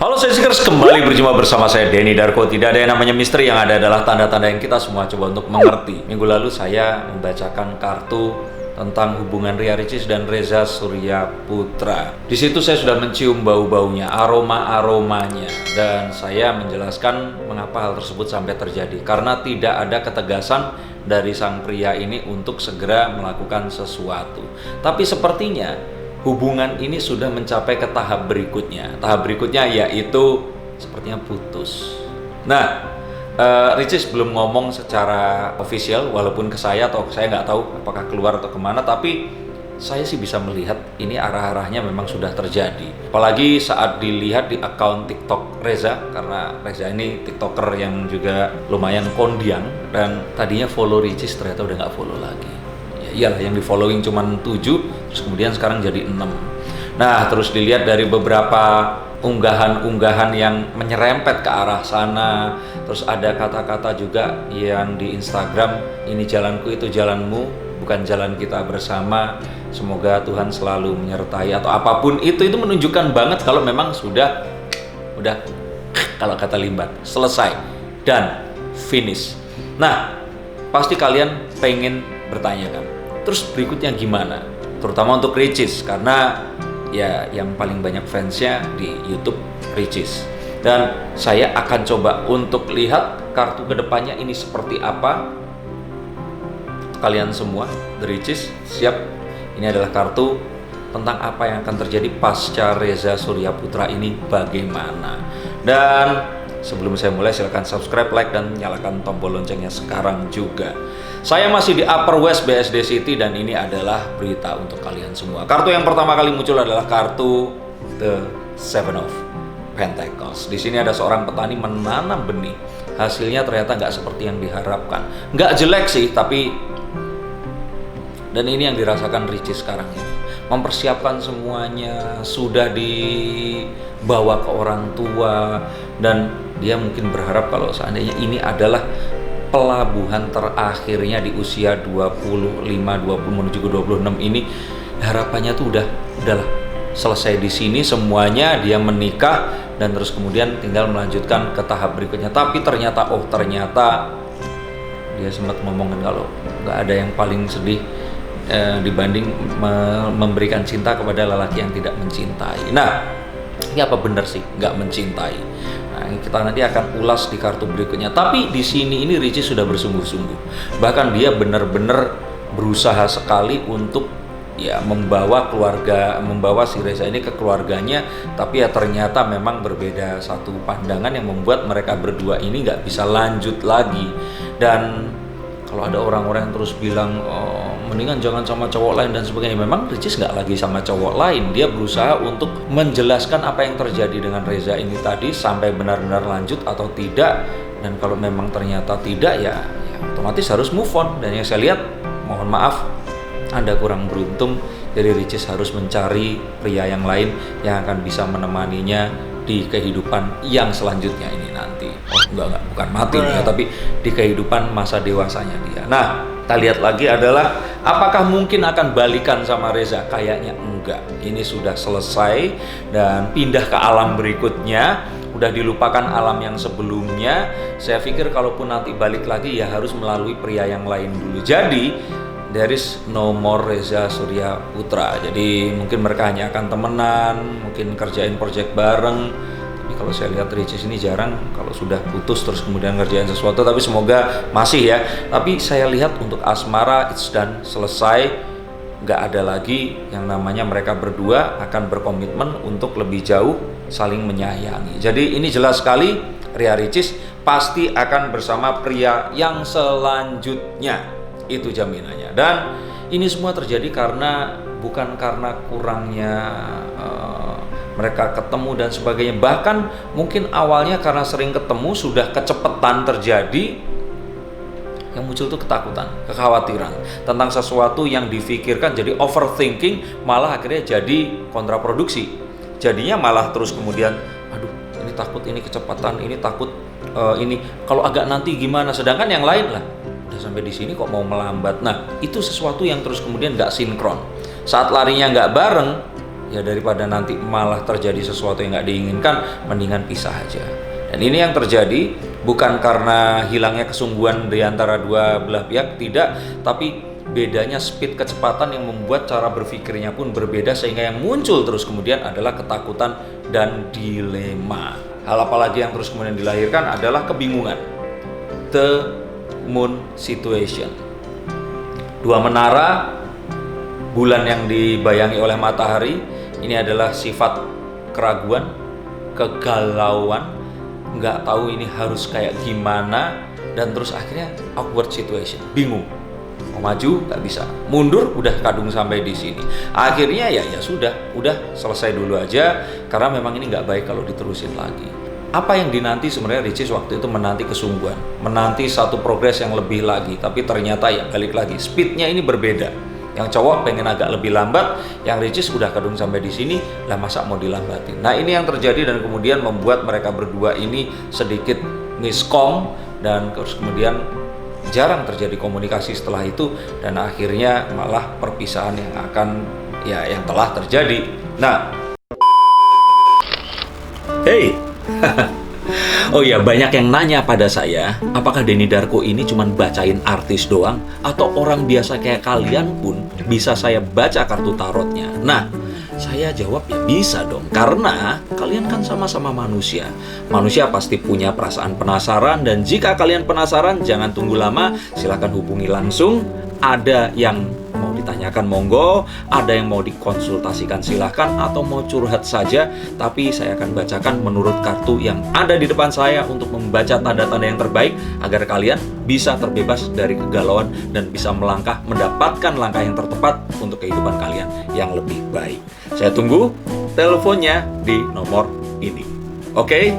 Halo Sensikers, kembali berjumpa bersama saya Denny Darko. Tidak ada yang namanya misteri, yang ada adalah tanda-tanda yang kita semua coba untuk mengerti. Minggu lalu saya membacakan kartu tentang hubungan Ria Ricis dan Reza Surya Putra. Di situ saya sudah mencium bau-baunya, aroma-aromanya, dan saya menjelaskan mengapa hal tersebut sampai terjadi. Karena tidak ada ketegasan dari sang pria ini untuk segera melakukan sesuatu. Tapi sepertinya hubungan ini sudah mencapai ke tahap berikutnya. Tahap berikutnya yaitu sepertinya putus. Nah, Ricis belum ngomong secara official, walaupun ke saya atau saya nggak tahu apakah keluar atau kemana, tapi saya sih bisa melihat ini arah-arahnya memang sudah terjadi. Apalagi saat dilihat di akun TikTok Reza, karena Reza ini TikToker yang juga lumayan kondang, dan tadinya follow Ricis ternyata udah nggak follow lagi. Iyalah, yang di following cuma 7, terus kemudian sekarang jadi 6. Nah, terus dilihat dari beberapa unggahan-unggahan yang menyerempet ke arah sana, terus ada kata-kata juga yang di Instagram, ini jalanku itu jalanmu, bukan jalan kita bersama, semoga Tuhan selalu menyertai, atau apapun itu menunjukkan banget kalau memang udah kalau kata Limbat, selesai dan finish. Nah, pasti kalian pengen bertanya kan, terus berikutnya gimana? Terutama untuk Ricis, karena ya yang paling banyak fansnya di YouTube Ricis. Dan saya akan coba untuk lihat kartu kedepannya ini seperti apa. Kalian semua, The Ricis, siap? Ini adalah kartu tentang apa yang akan terjadi pasca Reza Surya Putra ini bagaimana. Dan sebelum saya mulai, silahkan subscribe, like, dan nyalakan tombol loncengnya sekarang juga. Saya masih di Upper West BSD City dan ini adalah berita untuk kalian semua. Kartu yang pertama kali muncul adalah kartu The Seven of Pentacles. Di sini ada seorang petani menanam benih. Hasilnya ternyata nggak seperti yang diharapkan. Nggak jelek sih, tapi dan ini yang dirasakan Ricis sekarang ini. Mempersiapkan semuanya, sudah dibawa ke orang tua, dan dia mungkin berharap kalau seandainya ini adalah pelabuhan terakhirnya di usia 25, 20 menuju ke 26 ini, harapannya tuh udahlah selesai di sini semuanya, dia menikah dan terus kemudian tinggal melanjutkan ke tahap berikutnya. Tapi ternyata dia sempat ngomongin kalau nggak ada yang paling sedih dibanding memberikan cinta kepada lelaki yang tidak mencintai. Nah, ini apa benar sih nggak mencintai? Nah, kita nanti akan ulas di kartu berikutnya. Tapi di sini ini Ricis sudah bersungguh-sungguh. Bahkan dia benar-benar berusaha sekali untuk ya membawa si Reza ini ke keluarganya. Tapi ya ternyata memang berbeda satu pandangan yang membuat mereka berdua ini nggak bisa lanjut lagi. Dan kalau ada orang-orang yang terus bilang mendingan jangan sama cowok lain dan sebagainya, memang Ricis nggak lagi sama cowok lain. Dia berusaha untuk menjelaskan apa yang terjadi dengan Reza ini tadi sampai benar-benar lanjut atau tidak. Dan kalau memang ternyata tidak, ya otomatis harus move on. Dan yang saya lihat, mohon maaf, Anda kurang beruntung. Jadi Ricis harus mencari pria yang lain yang akan bisa menemaninya di kehidupan yang selanjutnya ini nanti. Enggak, bukan mati ya, tapi di kehidupan masa dewasanya dia. Nah, kita lihat lagi adalah apakah mungkin akan balikan sama Reza? Kayaknya enggak. Ini sudah selesai dan pindah ke alam berikutnya. Udah dilupakan alam yang sebelumnya. Saya pikir kalaupun nanti balik lagi ya harus melalui pria yang lain dulu. Jadi there is no more Reza Surya Putra. Jadi mungkin mereka hanya akan temenan, mungkin kerjain project bareng. Tapi kalau saya lihat Ricis ini jarang kalau sudah putus terus kemudian ngerjain sesuatu. Tapi semoga masih ya. Tapi saya lihat untuk asmara it's done, selesai. Nggak ada lagi yang namanya mereka berdua akan berkomitmen untuk lebih jauh saling menyayangi. Jadi ini jelas sekali Ria Ricis pasti akan bersama pria yang selanjutnya. Itu jaminannya. Dan ini semua terjadi bukan karena kurangnya mereka ketemu dan sebagainya. Bahkan mungkin awalnya karena sering ketemu sudah kecepetan terjadi. Yang muncul itu ketakutan, kekhawatiran tentang sesuatu yang difikirkan, jadi overthinking, malah akhirnya jadi kontraproduksi. Jadinya malah terus kemudian, aduh ini takut, ini kecepatan, ini takut, ini kalau agak nanti gimana. Sedangkan yang lain lah udah sampai di sini kok mau melambat. Nah, itu sesuatu yang terus kemudian nggak sinkron. Saat larinya nggak bareng, ya daripada nanti malah terjadi sesuatu yang nggak diinginkan, mendingan pisah aja. Dan ini yang terjadi bukan karena hilangnya kesungguhan di antara dua belah pihak, tidak, tapi bedanya speed kecepatan yang membuat cara berpikirnya pun berbeda, sehingga yang muncul terus kemudian adalah ketakutan dan dilema. Hal apalagi yang terus kemudian dilahirkan adalah kebingungan. The Moon Situation. Dua menara, bulan yang dibayangi oleh matahari, ini adalah sifat keraguan, kegalauan, nggak tahu ini harus kayak gimana, dan terus akhirnya awkward situation, bingung. Mau maju nggak bisa, mundur udah kadung sampai di sini. Akhirnya ya udah selesai dulu aja, karena memang ini nggak baik kalau diterusin lagi. Apa yang dinanti sebenarnya Ricis waktu itu menanti kesungguhan, menanti satu progres yang lebih lagi, tapi ternyata ya balik lagi, speednya ini berbeda. Yang cowok pengen agak lebih lambat, yang Ricis udah kadung sampai di sini, lah masa mau dilambatin. Nah ini yang terjadi dan kemudian membuat mereka berdua ini sedikit miskom, dan terus kemudian jarang terjadi komunikasi setelah itu, dan akhirnya malah perpisahan yang telah terjadi. Nah, hey, oh ya, banyak yang nanya pada saya, apakah Denny Darko ini cuma bacain artis doang, atau orang biasa kayak kalian pun bisa saya baca kartu tarotnya? Nah, saya jawab ya bisa dong, karena kalian kan sama-sama manusia. Manusia pasti punya perasaan penasaran, dan jika kalian penasaran jangan tunggu lama, silahkan hubungi langsung. Ada yang mau ditanyakan monggo, ada yang mau dikonsultasikan silahkan, atau mau curhat saja, tapi saya akan bacakan menurut kartu yang ada di depan saya untuk membaca tanda-tanda yang terbaik agar kalian bisa terbebas dari kegalauan dan bisa melangkah, mendapatkan langkah yang tertepat untuk kehidupan kalian yang lebih baik. Saya tunggu teleponnya di nomor ini. Oke?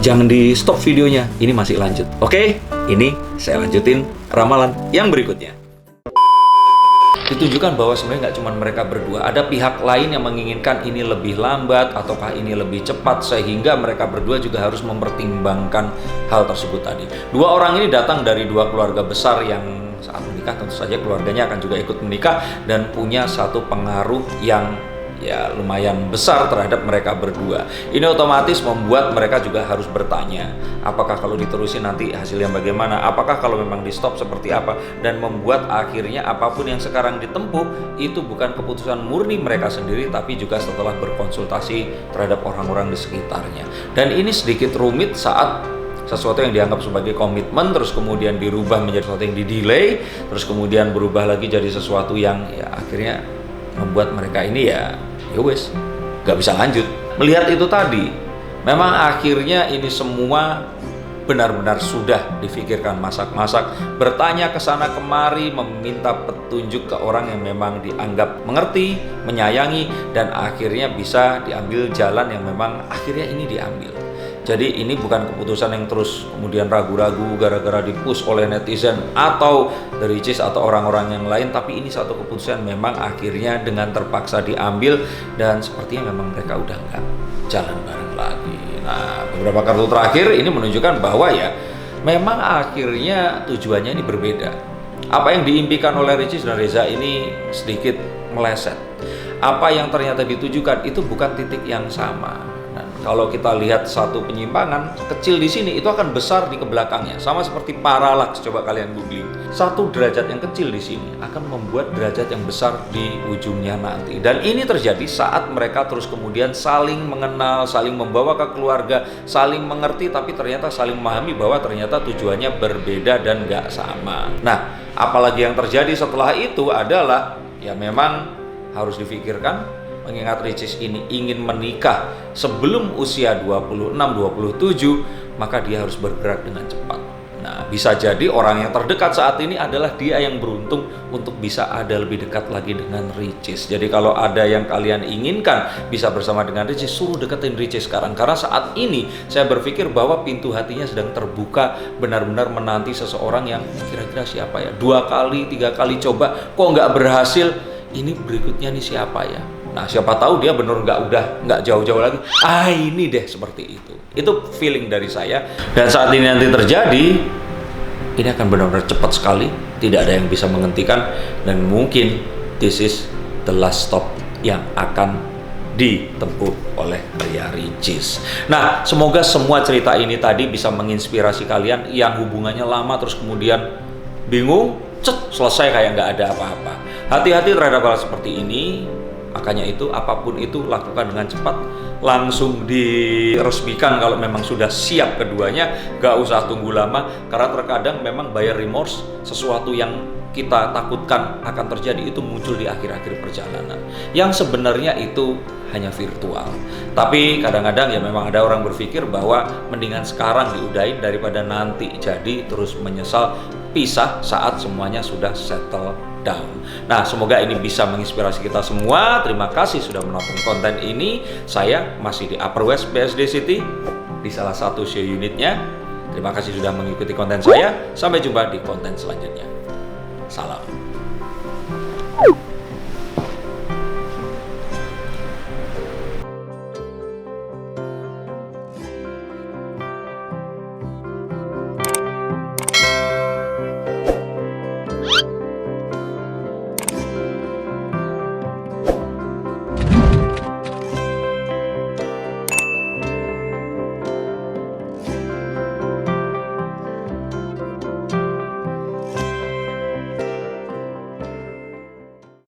Jangan di stop videonya, ini masih lanjut. Oke? Ini saya lanjutin ramalan yang berikutnya. Ditunjukkan bahwa sebenarnya nggak cuma mereka berdua, ada pihak lain yang menginginkan ini lebih lambat ataukah ini lebih cepat, sehingga mereka berdua juga harus mempertimbangkan hal tersebut tadi. Dua orang ini datang dari dua keluarga besar yang saat menikah tentu saja keluarganya akan juga ikut menikah dan punya satu pengaruh yang ya lumayan besar terhadap mereka berdua. Ini otomatis membuat mereka juga harus bertanya, apakah kalau diterusin nanti hasilnya bagaimana, apakah kalau memang di stop seperti apa, dan membuat akhirnya apapun yang sekarang ditempuh itu bukan keputusan murni mereka sendiri, tapi juga setelah berkonsultasi terhadap orang-orang di sekitarnya. Dan ini sedikit rumit saat sesuatu yang dianggap sebagai komitmen terus kemudian dirubah menjadi sesuatu yang di-delay, terus kemudian berubah lagi jadi sesuatu yang ya akhirnya membuat mereka ini ya wes gak bisa lanjut. Melihat itu tadi, memang akhirnya ini semua benar-benar sudah difikirkan masak-masak, bertanya ke sana kemari, meminta petunjuk ke orang yang memang dianggap mengerti, menyayangi, dan akhirnya bisa diambil jalan yang memang akhirnya ini diambil. Jadi ini bukan keputusan yang terus kemudian ragu-ragu gara-gara dipush oleh netizen atau dari Ricis atau orang-orang yang lain, tapi ini satu keputusan memang akhirnya dengan terpaksa diambil, dan sepertinya memang mereka udah nggak jalan bareng lagi. Nah, beberapa kartu terakhir ini menunjukkan bahwa ya memang akhirnya tujuannya ini berbeda. Apa yang diimpikan oleh Ricis dan Reza ini sedikit meleset. Apa yang ternyata ditujukan itu bukan titik yang sama. Kalau kita lihat satu penyimpangan kecil di sini, itu akan besar di kebelakangnya. Sama seperti paralaks, coba kalian googling. Satu derajat yang kecil di sini akan membuat derajat yang besar di ujungnya nanti. Dan ini terjadi saat mereka terus kemudian saling mengenal, saling membawa ke keluarga, saling mengerti, tapi ternyata saling memahami bahwa ternyata tujuannya berbeda dan gak sama. Nah, apalagi yang terjadi setelah itu adalah ya memang harus difikirkan. Mengingat Ricis ini ingin menikah sebelum usia 26-27, maka dia harus bergerak dengan cepat. Nah, bisa jadi orang yang terdekat saat ini adalah dia yang beruntung untuk bisa ada lebih dekat lagi dengan Ricis. Jadi kalau ada yang kalian inginkan bisa bersama dengan Ricis, suruh deketin Ricis sekarang. Karena saat ini saya berpikir bahwa pintu hatinya sedang terbuka, benar-benar menanti seseorang yang kira-kira siapa ya. 2 kali, 3 kali coba, kok nggak berhasil. Ini berikutnya nih siapa ya? Nah, siapa tahu dia benar nggak jauh-jauh lagi. Ini deh seperti itu. Itu feeling dari saya. Dan saat ini nanti terjadi, ini akan benar-benar cepat sekali. Tidak ada yang bisa menghentikan. Dan mungkin this is the last stop yang akan ditempuh oleh Ria Ricis. Nah, semoga semua cerita ini tadi bisa menginspirasi kalian yang hubungannya lama terus kemudian bingung, selesai kayak nggak ada apa-apa. Hati-hati terhadap hal seperti ini. Makanya itu, apapun itu lakukan dengan cepat, langsung diresmikan kalau memang sudah siap keduanya, gak usah tunggu lama, karena terkadang memang buyer remorse, sesuatu yang kita takutkan akan terjadi itu muncul di akhir-akhir perjalanan, yang sebenarnya itu hanya virtual. Tapi kadang-kadang ya memang ada orang berpikir bahwa mendingan sekarang diudahin daripada nanti jadi terus menyesal pisah saat semuanya sudah settle down. Nah, semoga ini bisa menginspirasi kita semua. Terima kasih sudah menonton konten ini. Saya masih di Upper West BSD City di salah satu show unitnya. Terima kasih sudah mengikuti konten saya. Sampai jumpa di konten selanjutnya. Salam.